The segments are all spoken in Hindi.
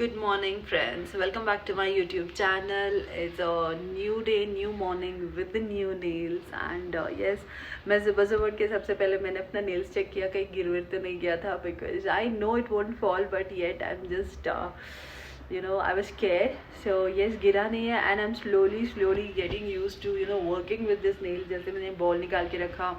Good morning friends, welcome back to my YouTube channel. It's a new day, new morning with the new nails and yes, मैं सुबह सुबह उठ के सबसे पहले मैंने अपना nails check किया कहीं गिर विर तो नहीं गया था because I know it won't fall but yet I'm just I was scared. So yes, गिरा नहीं है and I'm slowly getting used to working with this nail. जैसे मैंने बॉल निकाल के रखा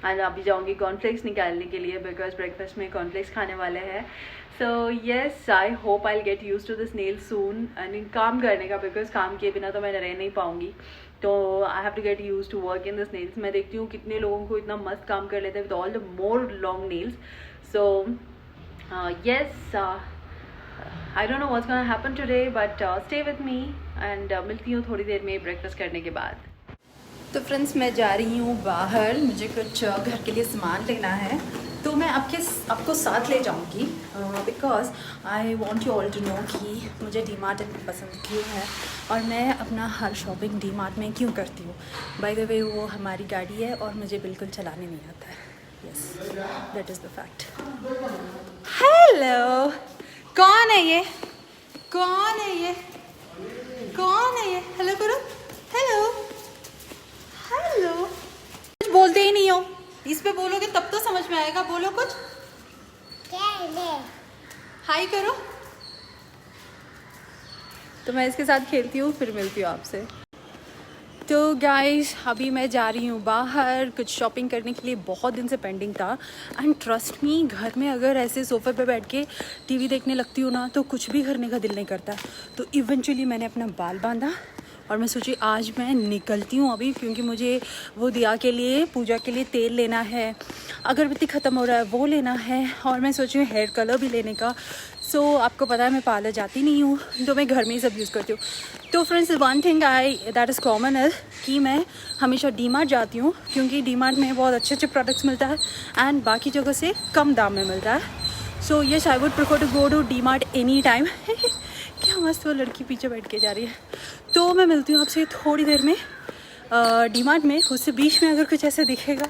एंड अभी जाऊँगी कॉर्नफ्लेक्स निकालने के लिए बिकॉज ब्रेकफास्ट में कॉर्नफ्लेक्स खाने वाले हैं. So yes, I hope I get used to this nail soon. And काम करने का बिकॉज काम किए बिना तो मैं रह नहीं पाऊँगी. तो I have to get used to work in this nails. मैं देखती हूँ कितने लोगों को इतना मस्त काम कर लेते हैं with all the more long nails. So yes, I don't know what's gonna happen today but stay with me and मिलती हूँ थोड़ी देर में ब्रेकफास्ट करने के बाद. तो फ्रेंड्स, मैं जा रही हूँ बाहर. मुझे कुछ घर के लिए सामान लेना है तो मैं आपको साथ ले जाऊँगी because I want you all to know कि मुझे डी मार्ट इतना पसंद क्यों है और मैं अपना हर शॉपिंग डी मार्ट में क्यों करती हूँ. बाय द वे, वो हमारी गाड़ी है और मुझे बिल्कुल चलाने नहीं आता है. Yes, that is the fact. Hello, कौन है ये? कौन है ये? कौन है ये? हेलो करो. Hello hello. कुछ बोलते ही नहीं हो. इस पे बोलोगे तब तो समझ में आएगा. बोलो कुछ. हाय करो. तो मैं इसके साथ खेलती हूँ, फिर मिलती हूँ आपसे. तो गाइस, अभी मैं जा रही हूँ बाहर कुछ शॉपिंग करने के लिए. बहुत दिन से पेंडिंग था एंड ट्रस्ट मी, घर में अगर ऐसे सोफे पे बैठ के टीवी देखने लगती हूँ ना तो कुछ भी करने का दिल नहीं करता. तो इवेंचुअली मैंने अपना बाल बांधा और मैं सोची आज मैं निकलती हूँ अभी, क्योंकि मुझे वो दिया के लिए, पूजा के लिए तेल लेना है, अगरबत्ती ख़त्म हो रहा है वो लेना है और मैं सोची हूँ हेयर कलर भी लेने का. सो आपको पता है मैं पार्लर जाती नहीं हूँ तो मैं घर में ही सब यूज़ करती हूँ. तो friends, one thing that is common है कि मैं हमेशा डी मार्ट जाती हूँ क्योंकि डी मार्ट में बहुत अच्छे प्रोडक्ट्स मिलता है एंड बाकी जगह से कम दाम में मिलता है. So yes, I would prefer to go to D Mart any time. क्या मस्त वो लड़की पीछे बैठ के जा रही है. तो मैं मिलती हूँ आपसे थोड़ी देर में डी मार्ट में. उससे बीच में अगर कुछ ऐसे दिखेगा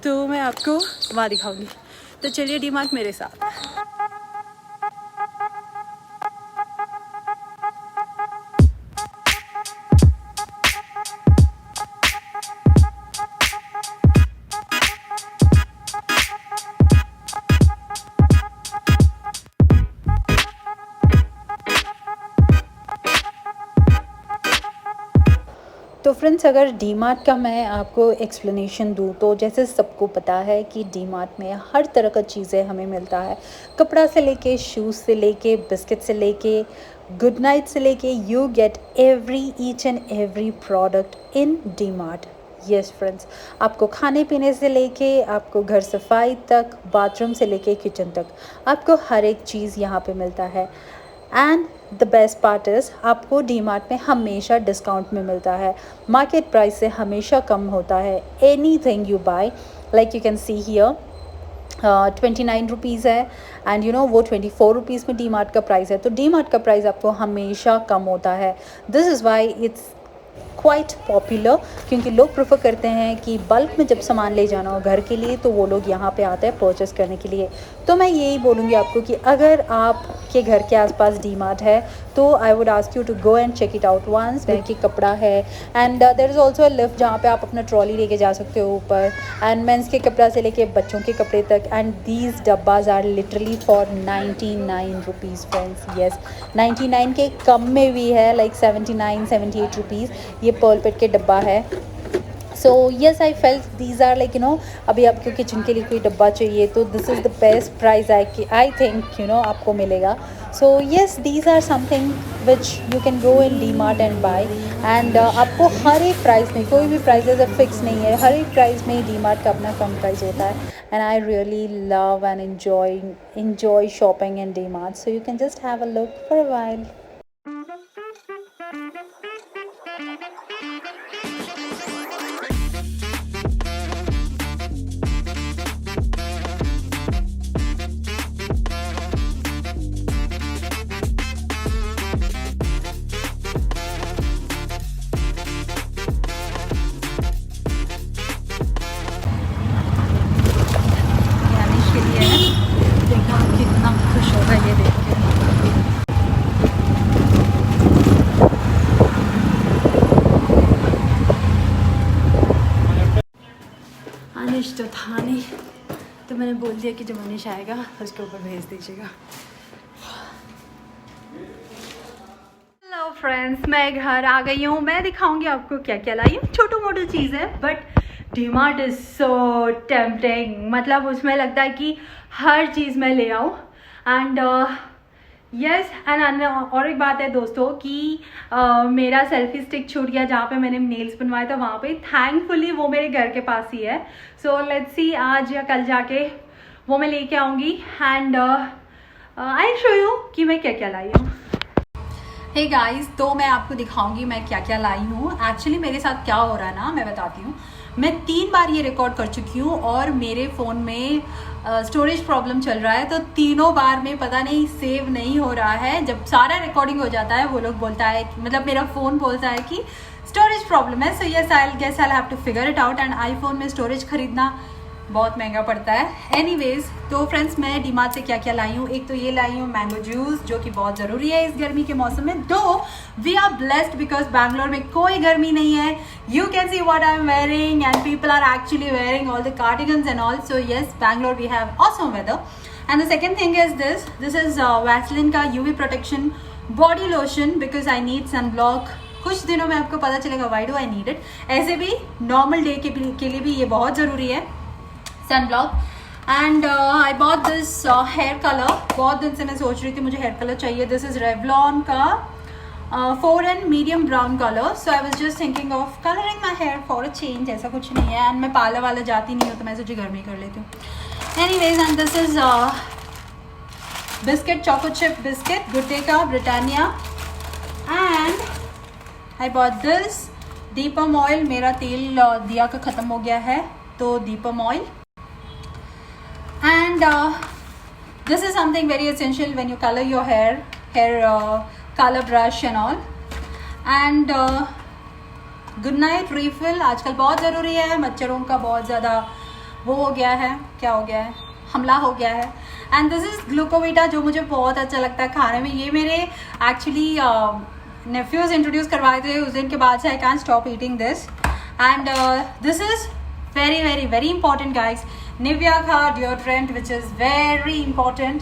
तो मैं आपको वहाँ दिखाऊंगी. तो चलिए डी मार्ट मेरे साथ. तो फ्रेंड्स, अगर डी मार्ट का मैं आपको एक्सप्लेनेशन दूँ तो जैसे सबको पता है कि डी मार्ट में हर तरह का चीज़ें हमें मिलता है. कपड़ा से लेके, शूज़ से लेके, बिस्किट से लेके, गुड नाइट से लेके, you get each and every product in D mart. Yes friends, आपको खाने पीने से लेके, आपको घर सफाई तक, बाथरूम से लेके किचन तक, आपको हर एक चीज़ यहाँ पे मिलता है. And the best part is आपको डी मार्ट में हमेशा डिस्काउंट में मिलता है. मार्केट प्राइस से हमेशा कम होता है. Anything you buy, like you can see here 29 rupees है एंड वो 24 रुपीज़ में डी मार्ट का प्राइस है. तो डी मार्ट का प्राइस आपको हमेशा कम होता है. This is why it's quite popular, क्योंकि लोग प्रेफर करते हैं कि बल्क में जब सामान ले जाना हो घर के लिए तो वो लोग यहाँ पे आते हैं परचेस करने के लिए. तो मैं यही बोलूँगी आपको कि अगर आपके घर के आसपास डी मार्ट है तो I would ask you to go and check it out once. कि कपड़ा है and there is also a lift जहाँ पे आप अपना ट्रॉली लेके जा सकते हो ऊपर. एंड मेंस के कपड़ा से लेके बच्चों के कपड़े तक. एंड दीज डब्बाज are literally for 99 rupees friends. Yes, 99 के कम में भी है, लाइक 78 रुपीज़ ये पर्ल पेट के डब्बा है. So yes, I felt these are like अभी आपको किचन के लिए कोई डब्बा चाहिए तो this is the best price I think आपको मिलेगा. So yes, these are something which you can go in D Mart and buy. And आपको हर एक प्राइस में, कोई भी प्राइस फिक्स नहीं है, हर एक प्राइस में डी मार्ट का अपना कम प्राइस होता है. And I really love and enjoy shopping in D mart. So you can just have a look for a while. कितना खुश होगा ये देख के. कुछ तो था नहीं, तो मैंने बोल दिया कि जब मनीष आएगा उसके ऊपर भेज दीजिएगा। हेलो फ्रेंड्स, मैं घर आ गई हूँ। मैं दिखाऊंगी आपको क्या क्या लाई हूँ। छोटू मोटू चीज़ है, but DMart is so tempting. मतलब उसमें लगता है कि हर चीज़ मैं ले आऊँ। एंड यस एंड और एक बात है दोस्तों कि मेरा सेल्फी स्टिक छूट गया जहाँ पे मैंने नेल्स बनवाए थे वहाँ पे। थैंकफुली वो मेरे घर के पास ही है। सो लेट्स सी आज या कल जाके वो मैं लेके आऊँगी एंड आई शो यू कि मैं क्या क्या लाई हूँ। हे गाइस, तो मैं आपको दिखाऊंगी मैं क्या क्या लाई हूँ। एक्चुअली मेरे साथ क्या हो रहा है ना, मैं बताती हूँ। मैं 3 बार ये रिकॉर्ड कर चुकी हूँ और मेरे फ़ोन में स्टोरेज प्रॉब्लम चल रहा है, तो तीनों बार में पता नहीं सेव नहीं हो रहा है। जब सारा रिकॉर्डिंग हो जाता है वो लोग बोलता है, मतलब मेरा फ़ोन बोलता है कि स्टोरेज प्रॉब्लम है। So yes I guess I have to figure it out. And iPhone में स्टोरेज खरीदना बहुत महंगा पड़ता है। एनीवेज, तो फ्रेंड्स मैं डीमार्ट से क्या क्या लाई हूँ। एक तो ये लाई हूँ मैंगो जूस, जो कि बहुत ज़रूरी है इस गर्मी के मौसम में। Though we are blessed because Bangalore में कोई गर्मी नहीं है। You can see what I am wearing and people are actually wearing all the cardigans and all. So yes, Bangalore we have awesome weather. And the second thing is this is Vaseline का UV protection body lotion, because I need sun block. कुछ दिनों में आपको पता चलेगा why do I need it. ऐसे भी नॉर्मल डे के लिए भी ये बहुत ज़रूरी है, sunblock. And I bought this hair color. बहुत दिन से मैं सोच रही थी मुझे हेयर कलर चाहिए। दिस इज Revlon का 4N medium brown color. So I was just thinking of coloring my hair for a change. ऐसा कुछ नहीं है। एंड मैं पार्लर वाला जाती नहीं हूँ, तो मैं सोची घर में ही कर लेती हूँ। Anyways, and this is biscuit, choco chip biscuit, Good Day का Britannia. And I bought this Deepam oil. मेरा तेल दिया का ख़त्म हो गया है, तो Deepam oil. And this is something very essential when you color your hair color brush and all. And good night refill आजकल बहुत ज़रूरी है। मच्छरों का बहुत ज़्यादा वो हो गया है, क्या हो गया है, हमला हो गया है। एंड दिस इज़ ग्लूकोवीटा, जो मुझे बहुत अच्छा लगता है खाने में। ये मेरे एक्चुअली नेफ्यूज़ इंट्रोड्यूस करवाए थे, उस दिन के बाद से I can stop eating this. And this is very very very important guys. Nivea का deodorant which is very important.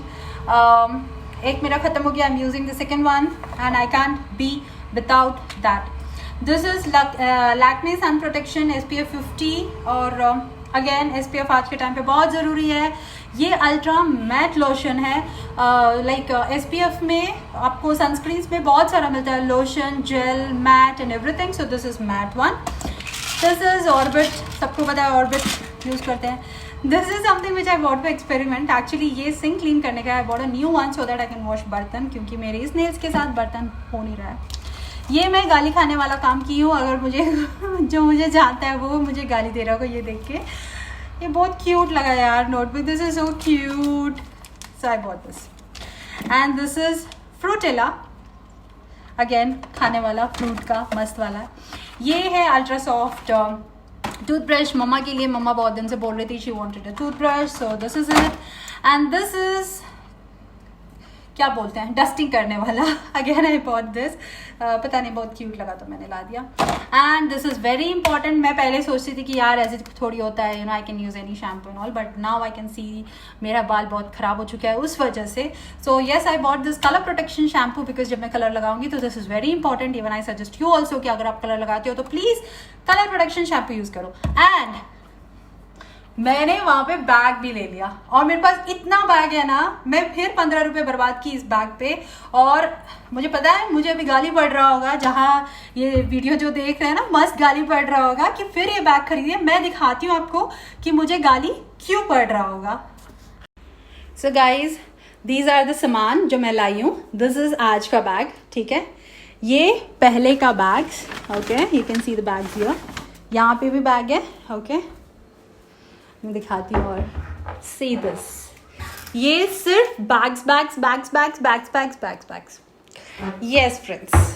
एक मेरा ख़त्म हो गया, I am using the second one and I can't be without that. This is Lakme sun protection SPF 50। और अगेन SPF आज के टाइम पे बहुत ज़रूरी है। ये अल्ट्रा मैट लोशन है। लाइक SPF में आपको सनस्क्रीन्स में बहुत सारा मिलता है, lotion, gel, matte and everything. So this is matte one. This is Orbit, सबको पता है ऑर्बिट यूज़ करते हैं। This is something which I want to experiment. Actually ये सिंक क्लीन करने का है, bought a new one so that I can wash बर्तन, क्योंकि मेरे इस नेल्स के साथ बर्तन हो नहीं रहा है। ये मैं गाली खाने वाला काम की हूँ। अगर मुझे जो मुझे जानता है वो मुझे गाली दे रहा होगा ये देख के। ये बहुत क्यूट लगा यार notebook, this is so cute. So I bought this. And this is Fruitella, again खाने वाला, फ्रूट का मस्त वाला। ये है अल्ट्रा सॉफ्ट टूथब्रश मम्मा के लिए। मम्मा बहुत दिन से बोल रही थी she wanted a toothbrush, so this is it. And this is क्या बोलते हैं, डस्टिंग करने वाला। अगेन आई बॉट दिस, पता नहीं बहुत क्यूट लगा तो मैंने ला दिया। And this is very important. मैं पहले सोचती थी कि यार ऐसे थोड़ी होता है, you know I can use any shampoo and all, but now I can see मेरा बाल बहुत खराब हो चुका है उस वजह से। सो yes I bought this colour protection shampoo, because जब मैं कलर लगाऊंगी तो this is very important. Even I suggest you also कि अगर आप कलर लगाते हो तो please colour protection shampoo use करो। एंड मैंने वहां पे बैग भी ले लिया, और मेरे पास इतना बैग है ना, मैं फिर 15 रुपये बर्बाद की इस बैग पे। और मुझे पता है मुझे अभी गाली पड़ रहा होगा, जहाँ ये वीडियो जो देख रहे हैं ना, मस्त गाली पड़ रहा होगा कि फिर ये बैग खरीदिए। मैं दिखाती हूँ आपको कि मुझे गाली क्यों पड़ रहा होगा। So guys, these are the सामान जो मैं लाई हूँ। दिस इज आज का बैग, ठीक है। ये पहले का bags, okay, you can see the bags here. यहाँ पे भी बैग है, ओके, मैं दिखाती हूँ। और सी दिस, ये सिर्फ bags bags bags bags bags bags bags bags. Yes friends,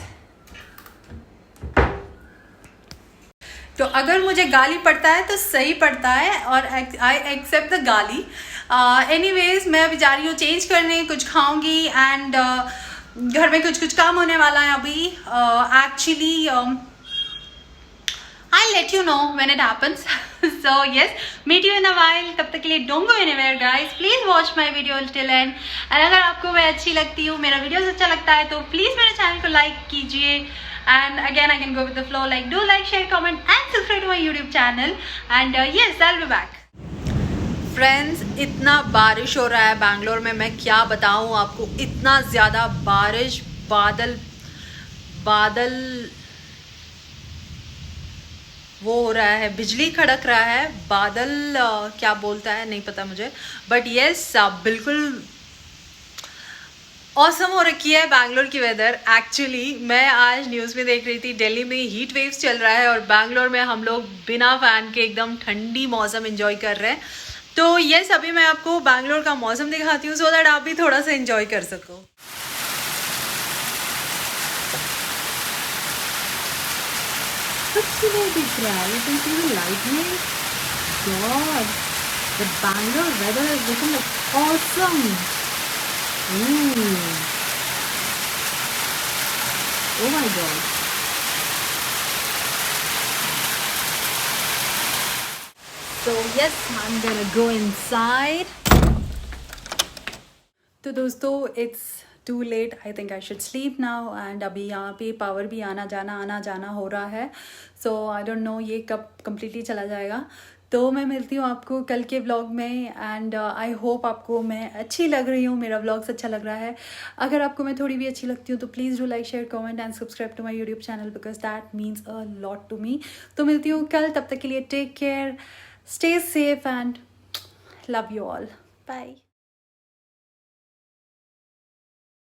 तो अगर मुझे गाली पड़ता है तो सही पड़ता है, और आई एक्सेप्ट द गाली। एनीवेज, मैं अभी जा रही हूँ चेंज करने, कुछ खाऊंगी। एंड घर में कुछ कुछ काम होने वाला है अभी। Actually I let you know when it happens. So yes, meet you in a while. तब तक के लिए don't go anywhere guys. Please watch my video till end. And अगर आपको मैं अच्छी लगती हूँ, मेरा वीडियोस अच्छा लगता है तो प्लीज मेरे चैनल को लाइक कीजिए. And again I can go with the flow, like do like, share, comment and subscribe to my YouTube channel. And yes, I'll be back. Friends, इतना बारिश हो रहा है बैंगलोर में, मैं क्या बताऊँ आपको. इतना ज़्यादा बारिश, बादल वो हो रहा है, बिजली खड़क रहा है, बादल क्या बोलता है नहीं पता मुझे, बट यस बिल्कुल ऑसम हो रखी है बैंगलोर की वेदर. एक्चुअली मैं आज न्यूज़ में देख रही थी दिल्ली में हीट वेव्स चल रहा है और बैंगलोर में हम लोग बिना फैन के एकदम ठंडी मौसम एंजॉय कर रहे हैं. तो यस, अभी मैं आपको बैंगलोर का मौसम दिखाती हूँ सो दैट आप भी थोड़ा सा एंजॉय कर सको. कुछ नहीं दिख रहा है, you can see the lightning. God, the Bangalore weather has become like awesome. Ooh. Oh my God. So yes, I'm gonna go inside. तो दोस्तों, it's too late. I think I should sleep now. And अभी यहाँ पे पावर भी आना जाना हो रहा है. So I don't know ये कब completely चला जाएगा. तो मैं मिलती हूँ आपको कल के व्लॉग में. एंड आई होप आपको मैं अच्छी लग रही हूँ, मेरा व्लॉग्स अच्छा लग रहा है. अगर आपको मैं थोड़ी भी अच्छी लगती हूँ तो please do like, share, comment and subscribe to my YouTube channel because that means a lot to me. तो मिलती हूँ कल, तब तक के लिए take care, stay safe and love you all. Bye.